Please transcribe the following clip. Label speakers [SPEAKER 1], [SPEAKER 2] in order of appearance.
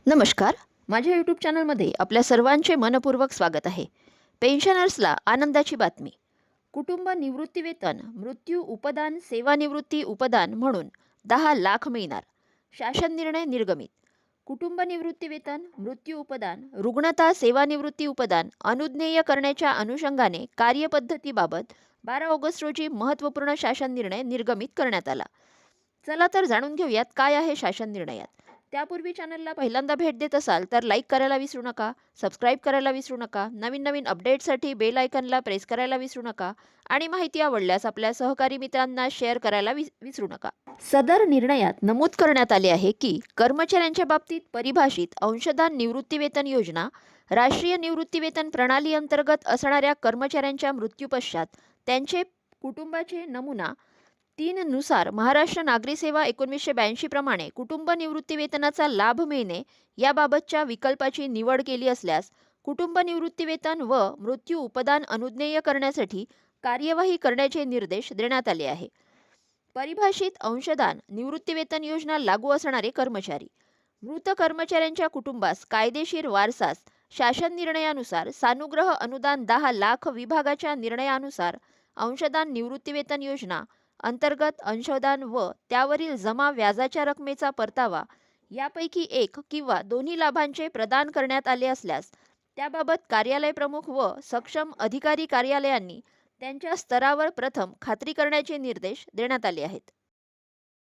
[SPEAKER 1] नमस्कार. माझ्या यूट्यूब चॅनलमध्ये आपल्या सर्वांचे मनपूर्वक स्वागत आहे. पेन्शनर्सला आनंदाची बातमी. कुटुंब निवृत्तीवेतन, मृत्यू उपदान, सेवानिवृत्ती उपदान म्हणून 10 लाख मिळणार. शासन निर्णय निर्गमित. कुटुंब निवृत्तीवेतन, मृत्यू उपदान, रुग्णता सेवानिवृत्ती उपदान अनुज्ञेय करण्याच्या अनुषंगाने कार्यपद्धतीबाबत 12 ऑगस्ट रोजी महत्त्वपूर्ण शासन निर्णय निर्गमित करण्यात आला. चला तर जाणून घेऊयात काय आहे शासन निर्णयात. त्यापूर्वी चॅनलला पहिल्यांदा भेट देत असाल तर लाईक करायला विसरू नका, सबस्क्राईब करायला विसरू नका, नवीन नवीन अपडेटसाठी बेल आयकनला प्रेस करायला विसरू नका आणि माहिती आवडल्यास आपल्या सहकारी मित्रांना शेअर करायला विसरू नका. सदर निर्णयात नमूद करण्यात आले आहे की कर्मचाऱ्यांच्या बाबतीत परिभाषित अंशदान निवृत्तीवेतन योजना, राष्ट्रीय निवृत्तीवेतन प्रणाली अंतर्गत असणाऱ्या कर्मचाऱ्यांच्या मृत्यूपश्चात त्यांचे कुटुंबाचे नमुना 3 नुसार महाराष्ट्र नागरी सेवा 1982 प्रमाणे कुटुंब निवृत्तीवेतनाचा लाभ मिळणे याबाबतच्या विकल्पाची निवड केली असल्यास कुटुंब निवृत्तीवेतन व मृत्यू उपदान अनुज्ञेय करण्यासाठी कार्यवाही करण्याचे निर्देश देण्यात आले आहे. परिभाषित अंशदान निवृत्तीवेतन योजना लागू असणारे कर्मचारी, मृत कर्मचाऱ्यांच्या कुटुंबास कायदेशीर वारसास शासन निर्णयानुसार सानुग्रह अनुदान 10 लाख विभागाच्या निर्णयानुसार अंशदान निवृत्तीवेतन योजना अंतर्गत अंशदान व त्यावरील जमा व्याजाच्या रकमेचा परतावा यापैकी एक किंवा दोन्ही लाभांचे प्रदान करण्यात आले असल्यास त्याबाबत कार्यालय प्रमुख व सक्षम अधिकारी कार्यालयांनी त्यांच्या स्तरावर प्रथम खात्री करण्याचे निर्देश देण्यात आले आहेत.